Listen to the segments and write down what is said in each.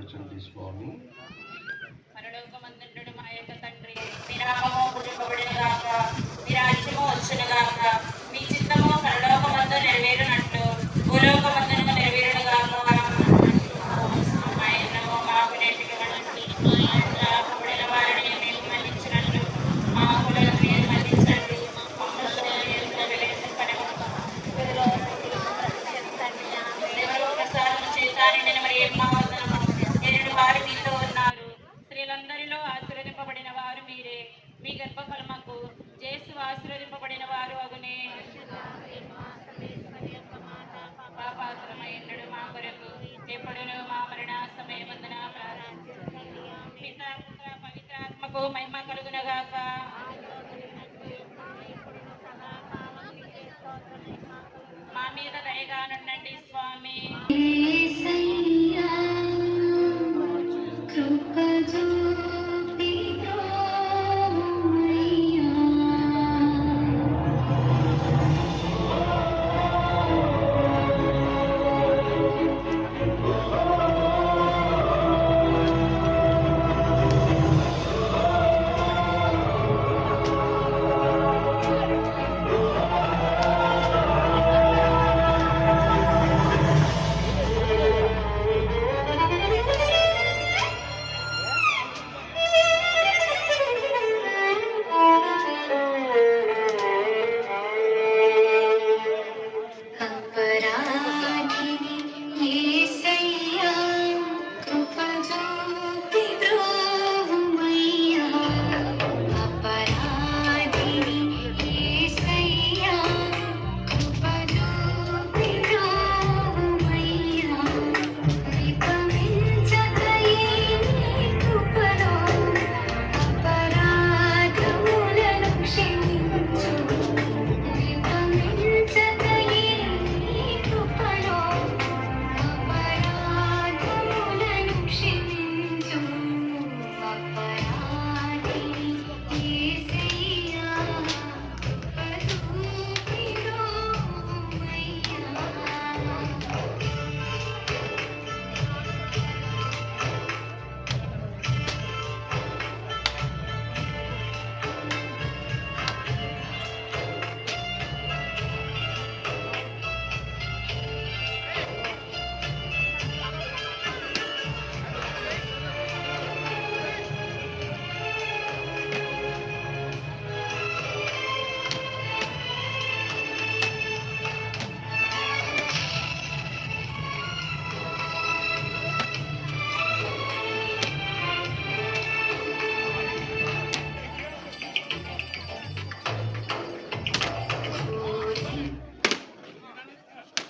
పరచండి స్వామి. పరలోకమందుండును మా యొక్క తండ్రి, మీ నామము పూజింపబడునుగాక, మీ రాజ్యము వచ్చునుగాక, మీ చిత్తము పరలోకమందు నెరవేరునట్లు భూలోకమందును నెరవేరునుగాక. మాకు నేటికి పడిన వారిని మేము మన్నించినట్లు మా అప్పులను మీరు మన్నించండి. ప్రసాదము చేతాని నేను మరి ఏం మావదనము ఎన్నడు వారు మీతో ఉన్నారు. స్త్రీలందరిలో ఆశీర్వదింపబడిన వారు మీరే, మీ గర్భఫలముకు యేసు ఆశీర్వదింపబడిన వారు అగునే. పాపాత్రమైనడు మా కొరకు ఎప్పుడును మా మరణ సమయమందున పితా పుత్ర పవిత్రాత్మకు మహిమ కలుగునగాక. మా మీద దయగా నుండండి స్వామి.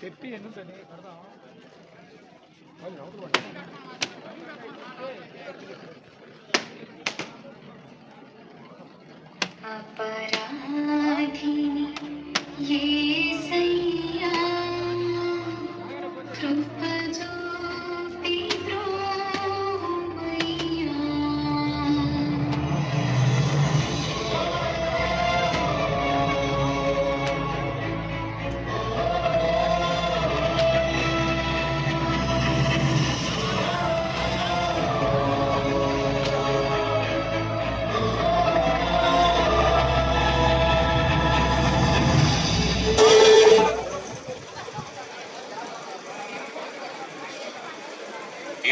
చెప్పి ఎందుకని కడదాం अपराधिनी येसయ్యా కృప చూపి బ్రోవయ్యా.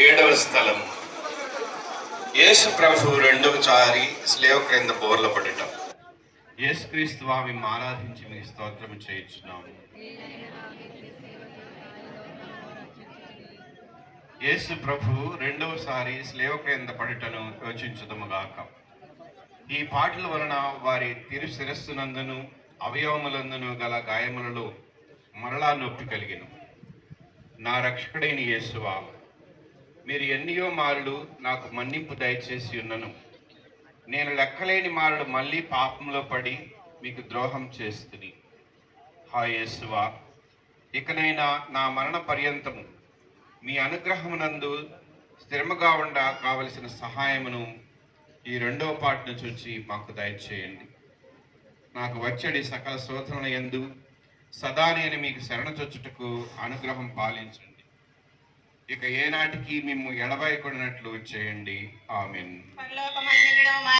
ఏడవ స్థలం యేసు ప్రభు రెండవసారి స్లేవ క్రింద బోర్ల పడటం. యేసుక్రీస్తు స్వామి ఆరాధించి మీకు స్తోత్రము చేయించున్నాము. యేసు ప్రభు రెండవసారి స్లేవ క్రింద పడటను యోచించుదముగాక. ఈ పాటల వలన వారి తిరు శిరస్సునందును అవయవములందును గల గాయములలో మరలా నొప్పి కలిగెను. నా రక్షకుడైన యేసువా, మీరు ఎన్నో మారులు నాకు మన్నింపు దయచేసి ఉన్నను. నేను లెక్కలేని మారులు మళ్ళీ పాపంలో పడి మీకు ద్రోహం చేస్తుని. హా యేసువా, ఇకనైనా నా మరణ పర్యంతము మీ అనుగ్రహమునందు స్థిరముగా ఉండ కావలసిన సహాయమును ఈ రెండవ పాటను చూచి మాకు దయచేయండి. నాకు వచ్చడి సకల శోధనల యందు సదా నేను మీకు శరణచొచ్చుటకు అనుగ్రహం పాలించండి. ఇక ఏనాటికి మిమ్ము ఎడబాయకుడినట్లు చేయండి. ఆమెన్. పరలోకమందుండును మా